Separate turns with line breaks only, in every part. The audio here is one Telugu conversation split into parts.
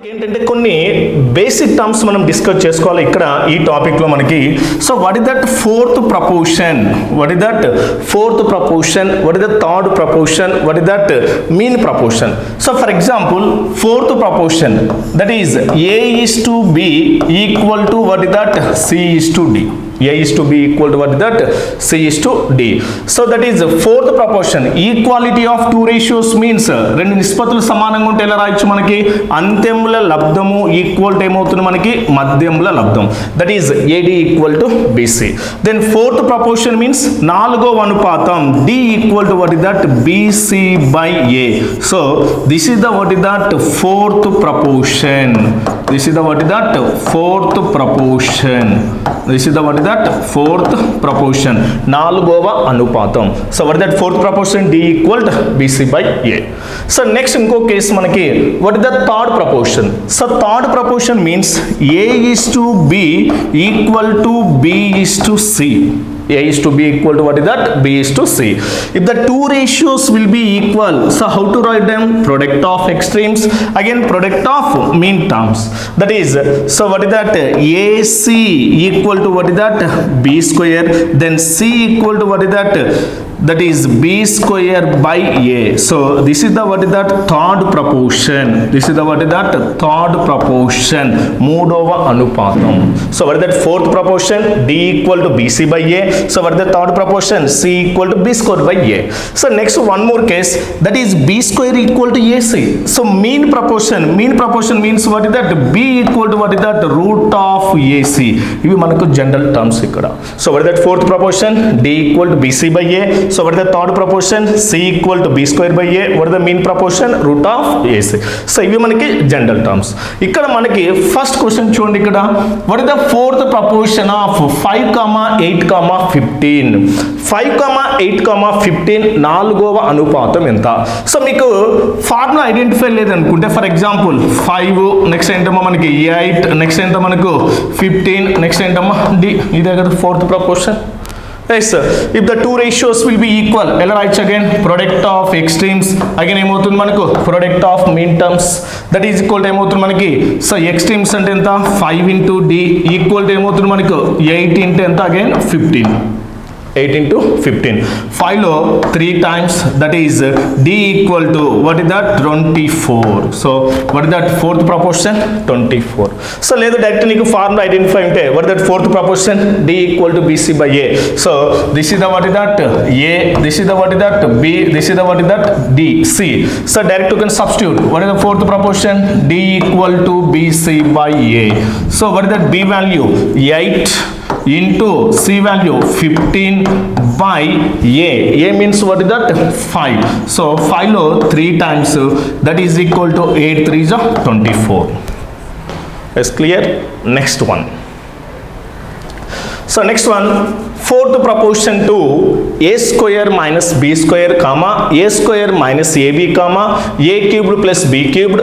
ఏంటంటే కొన్ని బేసిక్ టర్మ్స్ మనం డిస్కస్ చేసుకోవాలి ఇక్కడ ఈ టాపిక్ లో మనకి. So what is that fourth proportion, what is that fourth proportion, what is the third proportion, what is that mean proportion. So for example fourth proportion that is A is to B equal to what is that C is to D. A is to B equal to what is that C is to D. So that is fourth proportion. Equality of two ratios means రెండు నిష్పత్తులు సమానంగా ఉంటే ఎలా రాయొచ్చు మనకి, అంత్యముల లబ్ధము ఈక్వల్ టు ఏమవుతుంది మనకి మధ్యముల లబ్ధం, that is AD equal to BC. Then fourth proportion means నాలుగో అనుపాతం D equal to what is that BC by A. So this is the what is that fourth proportion. This is the what is that fourth proportion. This is the what is that fourth proportion, నాలుగవ అనుపాతం. So what is that fourth proportion? D equal to BC by A. So next ఇంకో కేసు మనకి what is the third proportion. So third proportion means A is to B equal to B is to C. A is to B equal to what is that B is to C. If the two ratios will be equal, so how to write them? Product of extremes, again product of mean terms, that is, so what is that AC equal to what is that B square, then C equal to what is that is B square by A. So this is the what is that third proportion. This is the what is that third proportion, మూడవ అనుపాతం. So what is that fourth proportion? D equal to BC by A. So what is the third proportion? C equal to B square by A. So next one more case, that is B square equal to AC. So mean proportion means what is that B equal to what is that root of AC. ఇవి మనకు జనరల్ టర్మ్స్ ఇక్కడ. So what is that fourth proportion? D equal to BC by A. So what is the third proportion? C equal to B square by A. What is the mean proportion? Root of AC. So ఇవి మనకి జనరల్ టర్మ్స్. ఇక్కడ మనకి ఫస్ట్ క్వశ్చన్ చూడండి ఇక్కడ, what is the fourth proportion of 5, 8, 15? 5, 8, 15 నాలుగవ అనుపాతం ఎంత? సో మీకు ఫార్ములా ఐడెంటిఫై లేదనుకుంటే ఫర్ ఎగ్జాంపుల్ 5, నెక్స్ట్ ఏంటమ్మా మనకి 8, నెక్స్ట్ ఏంటో మనకు 15, నెక్స్ట్ ఏంటమ్మా D. ఇదే కదా fourth proportion. Yes, if the two ratios will be equal, ఎలా రాయొచ్చు again product of extremes, again ఏమవుతుంది మనకు product of mean terms, that is equal to ఏమవుతుంది మనకి, సో extremes అంటే ఎంత 5 into D equal to ఏమవుతుంది మనకు 8 into ఎంత again 15. 8 into 15. 5 లో 3 times, that is D equal to what is that 24. So what is that fourth proportion? 24. So లేదా డైరెక్ట్ నీకు ఫార్ములా ఐడెంటిఫై ఉంటే what is that fourth proportion? D equal to BC by A. So this is the what is that A, this is the what is that B, this is the what is that D, C. So direct you can substitute. What is the fourth proportion? D equal to BC by A. So what is that B value? 8 into C value 15 by A. A means what is that 5. So 5 lo 3 times, that is equal to 8 3s are 24. Is clear? Next one. So next one, fourth proportion to A square minus B square comma A square minus AB comma A cubed plus B cubed,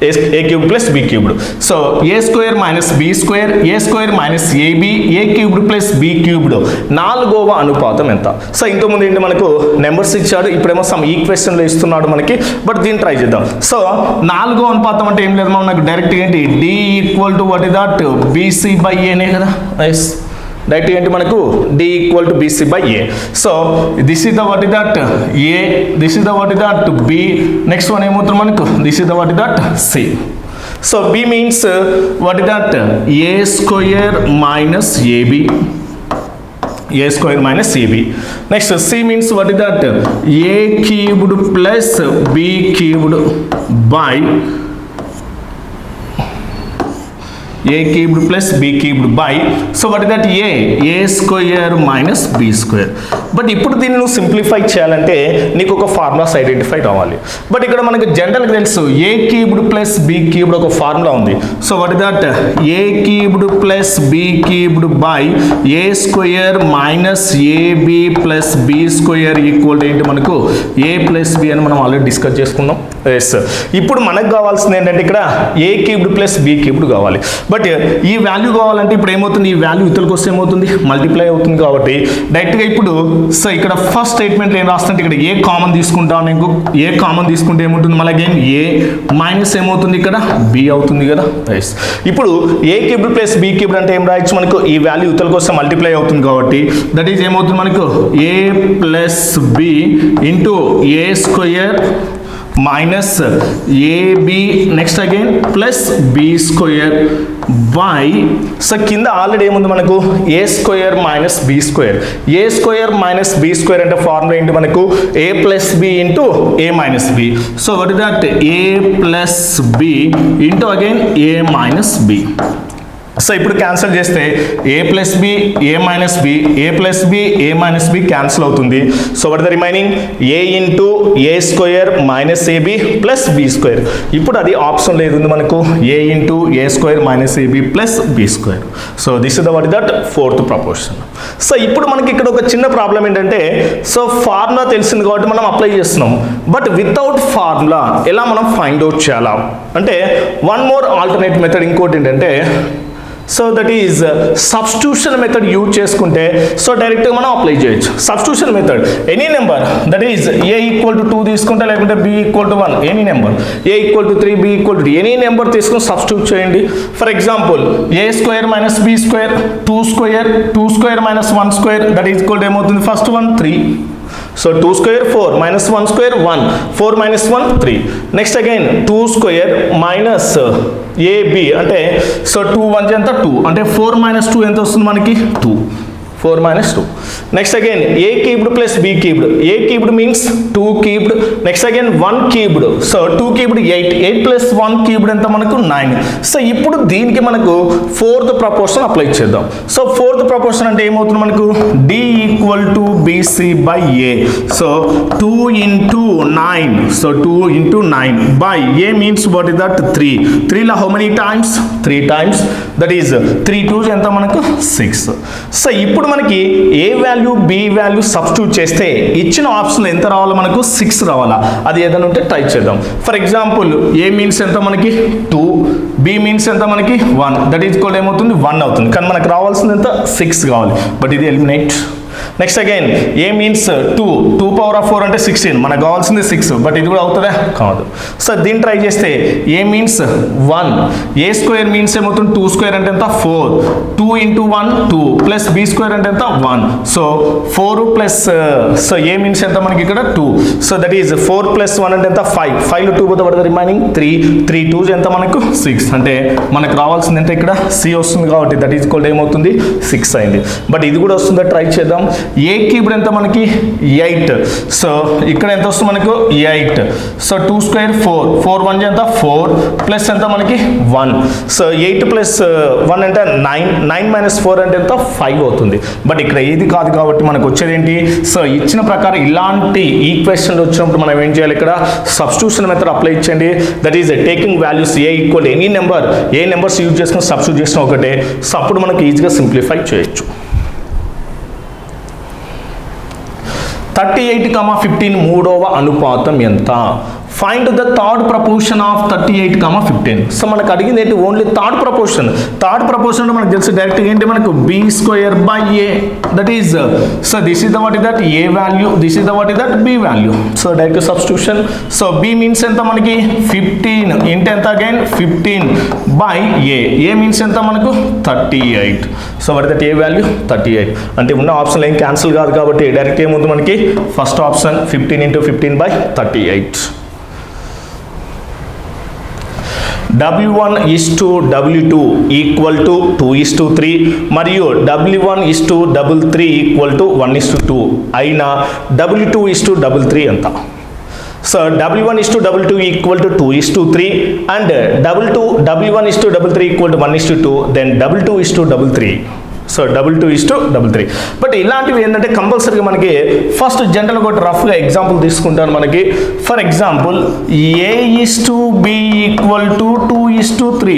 A cubed plus B cubed. So A square minus B square, A square minus AB, A cubed plus B cubed నాలుగవ అనుపాతం ఎంత? సో ఇంతకుముందు ఏంటి మనకు నెంబర్స్ ఇచ్చాడు, ఇప్పుడేమో సమ్ ఈక్వేషన్లో ఇస్తున్నాడు మనకి, బట్ దీన్ని ట్రై చేద్దాం. సో నాలుగో అనుపాతం అంటే ఏం లేదు మనకు డైరెక్ట్ ఏంటి D equal to what is that BC by A నే కదా. నైస్, డైరెక్ట్ ఏంటి మనకు D equal to BC by A. So this is the what is that A, this is the what is that B, next one ఏమవుతుంది మనకు this is the what is that C. So B means what is that A square minus AB, A square minus AB. Next C means what is that A cubed plus B cubed by A cubed plus B cubed by, so what is that A square minus B square. But ఇప్పుడు దీన్ని నువ్వు సింప్లిఫై చేయాలంటే నీకు ఒక ఫార్ములాస్ ఐడెంటిఫై కావాలి. బట్ ఇక్కడ మనకు జనరల్గా తెలుసు A cubed plus B cubed ఒక ఫార్ములా ఉంది. So what is that A cubed plus B cubed by A square minus AB plus B square equal ఏంటి మనకు A ప్లస్ B అని మనం ఆల్రెడీ డిస్కస్ చేసుకున్నాం. ఎస్, ఇప్పుడు మనకు కావాల్సింది ఏంటంటే ఇక్కడ A cubed plus B cubed కావాలి. బట్ ఈ వాల్యూ కావాలంటే ఇప్పుడు ఏమవుతుంది, ఈ వాల్యూ ఇతరులకు వస్తే ఏమవుతుంది, మల్టిప్లై అవుతుంది. కాబట్టి డైరెక్ట్గా ఇప్పుడు సో ఇక్కడ ఫస్ట్ స్టేట్మెంట్ ఏం రాస్తుంటే ఇక్కడ ఏ కామన్ తీసుకుంటాను, నేను ఏ కామన్ తీసుకుంటే ఏముంటుంది, మళ్ళీ అగైన్ ఏ మైనస్ ఏమవుతుంది, ఇక్కడ బి అవుతుంది కదా. ఇప్పుడు ఏ క్యూబ్డ్ ప్లస్ బి క్యూబ్డ్ అంటే ఏం రాయొచ్చు, మనకు ఈ వాల్యూ ఇతరులకు వస్తే మల్టిప్లై అవుతుంది కాబట్టి దట్ ఈజ్ ఏమవుతుంది మనకు a plus b into a square minus ab next again plus b square by so కింద ఆల్రెడీ ఏముంది మనకు a square minus b square. A square minus b square అంటే ఫార్ములా ఏంటి మనకు a plus b into a minus b. So what is that a plus b into again a minus b. So ఇప్పుడు క్యాన్సిల్ చేస్తే a plus b a minus b a plus b a minus b cancel అవుతుంది. So what the remaining a into a square minus ab plus b square. ఇప్పుడు అది ఆప్షన్ లేదు మనకు a into a square minus ab plus b square. So this is the what is that fourth proportion. So ఇప్పుడు మనకి ఇక్కడ ఒక చిన్న ప్రాబ్లం ఏంటంటే సో ఫార్ములా తెలిసింది కాబట్టి మనం అప్లై చేస్తున్నాం. బట్ వితౌట్ ఫార్ములా ఎలా మనం ఫైండ్ అవుట్ చేయాలా అంటే వన్ మోర్ ఆల్టర్నేట్ మెథడ్ ఇంకోటి ఏంటంటే so that is substitution method use చేసుకుంటే సో డైరెక్ట్గా మనం అప్లై చేయొచ్చు. Substitution method any number that is a equal to 2 తీసుకుంటే లేకుంటే b equal to 1 any number a equal to 3 b equal to any number తీసుకుని సబ్స్టిట్యూట్ చేయండి. For example a square minus b square 2 square minus 1 square that is equal to ఏమవుతుంది first 1 3. So 2 square 4 minus 1 square 1 4 minus 1 3. Next again 2 square minus AB అంటే సో 2 1 ఎంత 2 అంటే 4 minus 2 ఎంత వస్తుంది మనకి 2 4 minus 2. Next again a cubed plus b cubed. A cubed means 2 cubed. Next again 1 cubed. So 2 cubed 8. 8 plus 1 cubed ఎంత మనకు 9. సో ఇప్పుడు దీనికి మనకు ఫోర్త్ ప్రపోర్షన్ అప్లై చేద్దాం. సో ఫోర్త్ ప్రపోర్షన్ అంటే ఏమవుతుంది మనకు d equal to bc by a. So 2 into 9. So 2 into 9 by a means what is that 3. 3 లో how many times 3 times that is 3 2s ఎంత మనకు 6. సో ఇప్పుడు మనకి ఏ వాల్యూ బి వాల్యూ సబ్స్టిట్యూట్ చేస్తే ఇచ్చిన ఆప్షన్ ఎంత రావాలో మనకు 6 రావాలా. అది ఏదైనా ఉంటే ట్రై చేద్దాం. ఫర్ ఎగ్జాంపుల్ ఏ మీన్స్ ఎంత మనకి 2 బి మీన్స్ ఎంత మనకి 1 దట్ ఈజ్ ఈక్వల్ ఏమవుతుంది 1 అవుతుంది. కానీ మనకు రావాల్సింది ఎంత 6 కావాలి. బట్ ఇది eliminate. Next again A means 2 power of 4 అంటే 16 మనకు కావాల్సింది 6 బట్ ఇది కూడా అవుతుందా కాదు. సో దీన్ని ట్రై చేస్తే ఏ మీన్స్ 1 ఏ స్క్వేర్ మీన్స్ ఏమవుతుంది 2 స్క్వేర్ అంటే ఎంత 4 2 ఇంటూ 1 2 ప్లస్ బి స్క్వేర్ అంటే ఎంత 1 సో 4 ప్లస్ సో ఏ మీన్స్ ఎంత మనకి ఇక్కడ 2 సో దట్ ఈజ్ 4 ప్లస్ 1 అంటే ఎంత 5 లో 2 పోతే పడుతుంది రిమైనింగ్ 3 2s ఎంత మనకు 6 అంటే మనకు రావాల్సింది ఎంత ఇక్కడ సి వస్తుంది కాబట్టి దట్ ఈజ్ ఈక్వల్ ఏమవుతుంది 6 అయింది. బట్ ఇది కూడా వస్తుందా ట్రై చేద్దాం. ఏ క్యూబ్డ్ ఎంత మనకి 8 సో ఇక్కడ ఎంత వస్తుంది మనకు 8 సో 2 స్క్వేర్ 4 1 ఎంత 4 ప్లస్ ఎంత మనకి 1 సో 8 ప్లస్ 1 అంటే 9 మైనస్ 4 అంటే ఎంత 5 అవుతుంది. బట్ ఇక్కడ ఏది కాదు కాబట్టి మనకు వచ్చేది ఏంటి సో ఇచ్చిన ప్రకారం ఇలాంటి ఈక్వేషన్లు వచ్చినప్పుడు మనం ఏం చేయాలి ఇక్కడ సబ్స్టిట్యూషన్ మెథడ్ అప్లై చేయండి. That is taking values A equal any number A numbers use చేసుకుని సబ్స్టిట్యూట్ చేసిన ఒకటే. సో అప్పుడు మనకు ఈజీగా సింప్లిఫై చేయొచ్చు. 38,15 మూడవ అనుపాతం ఎంత? Find the third proportion of 38,15. So మనకు అడిగింది ఏంటి only third proportion. Third proportion అంటే మనకు తెలుసు డైరెక్ట్ ఏంటి మనకు b square by a that is so this is the what is that a value this is the what is that b value. So direct substitution. So b means ఎంత మనకి 15 ఇంటూ ఎంత అగైన్ 15 బై ఏ మీన్స్ ఎంత మనకు 38. So what is that a value 38 అంటే ఉన్న ఆప్షన్ ఏం క్యాన్సిల్ కాదు కాబట్టి డైరెక్ట్ ఏముంది మనకి first option 15 into 15 by 38. W1 is to W2 equal to 2 is to 3 మరియు W1 is to W3 equal to 1 is to 2 అయినా W2 is to W3 ఎంత? So W1 is to W2 equal to 2 is to 3 and W1 is to W3 equal to 1 is to 2 then W2 is to W3. So W2 is to W3. But ఇలాంటివి ఏంటంటే కంపల్సరీగా మనకి ఫస్ట్ జనరల్గా ఒకటి రఫ్గా ఎగ్జాంపుల్ తీసుకుంటాను. మనకి for example a is to b equal to 2 is to 3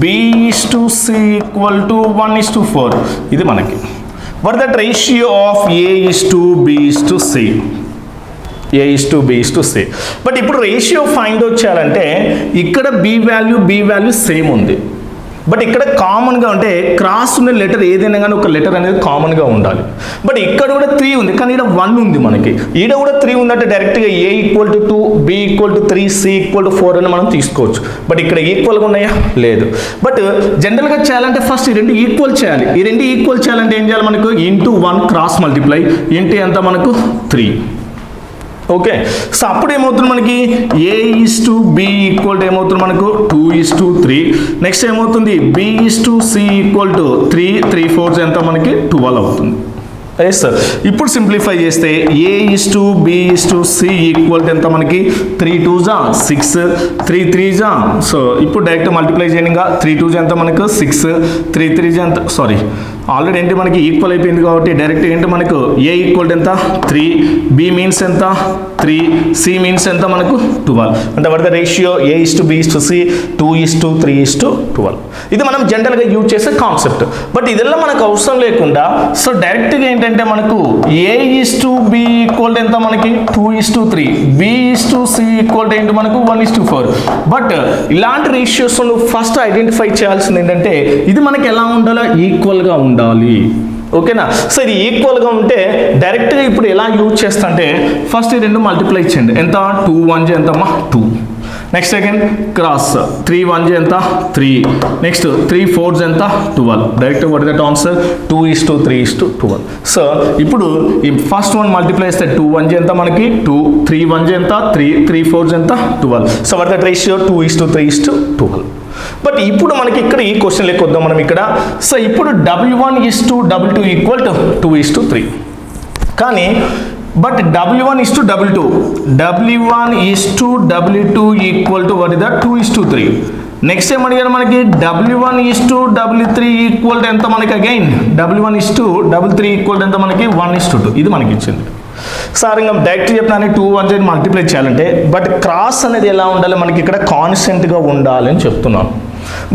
b is to c equal to 1 is to 4 ఇది మనకి what that ratio of a is to b is to c a is to b is to c. But ఇప్పుడు రేషియో ఫైండ్ అవుట్ చేయాలంటే ఇక్కడ బి వాల్యూ సేమ్ ఉంది బట్ ఇక్కడ కామన్గా ఉంటే క్రాస్ ఉన్న లెటర్ ఏదైనా కానీ ఒక లెటర్ అనేది కామన్గా ఉండాలి. బట్ ఇక్కడ కూడా 3 ఉంది, కానీ ఇక్కడ 1 ఉంది మనకి. ఈడ కూడా 3 ఉందంటే డైరెక్ట్గా A = 2, B = 3, C = 4 అని మనం తీసుకోవచ్చు. బట్ ఇక్కడ ఈక్వల్గా ఉన్నాయా? లేదు. బట్ జనరల్గా చేయాలంటే ఫస్ట్ ఈ 2 ఈక్వల్ చేయాలి. ఈ 2 ఈక్వల్ చేయాలంటే ఏం చేయాలి? మనకు ఇంటూ 1 క్రాస్ మల్టిప్లై ఇంటూ ఎంత మనకు 3. ఓకే, సో అప్పుడు ఏమవుతుంది మనకి A:B = ఏమవుతుంది మనకు 2:3. నెక్స్ట్ ఏమవుతుంది B:C = 3, 3/4 ఎంత మనకి 12 అవుతుంది. Yes sir. ఇప్పుడు సింప్లిఫై చేస్తే A:B:C = ఎంత మనకి 3 2s 6, 3 3s. సో ఇప్పుడు డైరెక్ట్ మల్టిప్లై చేయండి. ఇంకా 3 2s ఎంత మనకు 6, 3 3s ఎంత, సారీ ఆల్రెడీ ఏంటి మనకి ఈక్వల్ అయిపోయింది కాబట్టి డైరెక్ట్ ఏంటి మనకు A = ఎంత 3, B మీన్స్ ఎంత 3, C మీన్స్ ఎంత మనకు 12. అంటే వాట్ ద రేషియో A:B:C 2:3:12. ఇది మనం జనరల్గా యూజ్ చేసే కాన్సెప్ట్. బట్ ఇదెல்லாம் మనకు అవసరం లేకుండా సో డైరెక్ట్గా ఏంటంటే మనకు A:B = ఎంత మనకి 2:3, B:C = ఏంటి మనకు 1:4. బట్ ఇలాంటి రేషియోస్ ఫస్ట్ ఐడెంటిఫై చేయాల్సింది ఏంటంటే ఇది మనకి ఎలా ఉండాలో ఈక్వల్గా ఉండాలి. ఓకేనా? సో ఇది ఈక్వల్గా ఉంటే డైరెక్ట్గా ఇప్పుడు ఎలా యూజ్ చేస్తా అంటే ఫస్ట్ ఈ 2 మల్టిప్లై చేయండి. ఎంత 2 1 ఎంతమ్మా 2. నెక్స్ట్ సెకండ్ క్రాస్ 3 1 ఎంత 3. నెక్స్ట్ 3 4 ఎంత 12. Direct what is that answer 2:3:12. So ఇప్పుడు ఈ ఫస్ట్ వన్ మల్టిప్లై చేస్తే 2 1 ఎంత మనకి 2, 3 1 ఎంత 3, 3 4 ఎంత 12. So what that ratio 2:3:12. But ఇప్పుడు మనకి ఇక్కడ ఈ క్వశ్చన్ లెక్క వద్దాం మనం ఇక్కడ. సో ఇప్పుడు W1:W2 = 2:3. కానీ but W1:W2 W1:W2 what is that 2:3. Next ఏం అడిగారు మనకి W1:W3 = ఎంత మనకి అగైన్ W1:W3 = ఎంత మనకి 1:2. ఇది మనకి ఇచ్చింది. సార్ ఇంకా డైరెక్ట్ చెప్పిన 2 1 మల్టిప్లై చేయాలంటే బట్ క్రాస్ అనేది ఎలా ఉండాలి మనకి ఇక్కడ కాన్స్టెంట్గా ఉండాలి అని చెప్తున్నాను.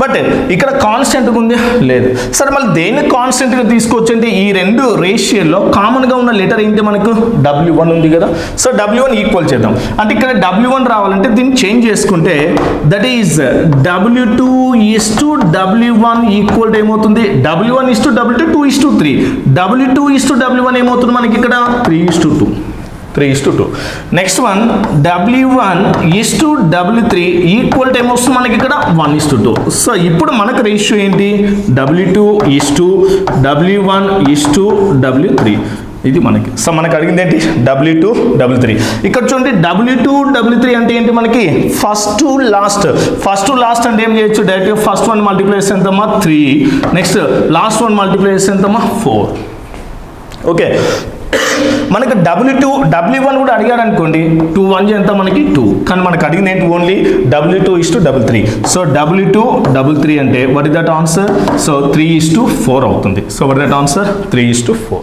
బట్ ఇక్కడ కాన్స్టెంట్గా ఉంది లేదు. సరే మళ్ళీ దేన్ని కాన్స్టెంట్గా తీసుకోవచ్చు అంటే ఈ 2 రేషియోలో కామన్గా ఉన్న లెటర్ ఏంటి మనకు W1 ఉంది కదా. సో W1 ఈక్వల్ చేద్దాం. అంటే ఇక్కడ W1 రావాలంటే దీన్ని చేంజ్ చేసుకుంటే దట్ ఈజ్ W2:W1 = ఏమవుతుంది W1:W2 2:3. W2:W1 ఏమవుతుంది మనకి ఇక్కడ 3:2. నెక్స్ట్ వన్ W1:W3 = ఏమొస్తుంది మనకి ఇక్కడ 1:2. సో ఇప్పుడు మనకు రేషియో ఏంటి W2:W1:W3. ఇది మనకి. సో మనకు అడిగింది ఏంటి W2:W3. ఇక్కడ చూడండి W2:W3 అంటే ఏంటి మనకి ఫస్ట్ లాస్ట్ అంటే ఏం చేయొచ్చు డైరెక్ట్ ఫస్ట్ వన్ మల్టిప్లై చేస్తే ఎంతమ్మా 3, నెక్స్ట్ లాస్ట్ వన్ మల్టిప్లై చేస్తే ఎంతమ్మా 4. ఓకే, మనకు W1 కూడా అడిగాడు అనుకోండి 2 1 ఎంత మనకి 2. కానీ మనకు అడిగింది ఏంటి ఓన్లీ W2:W3. సో W2:W3 అంటే what is that answer? So 3:4 అవుతుంది. So what is that answer 3:4.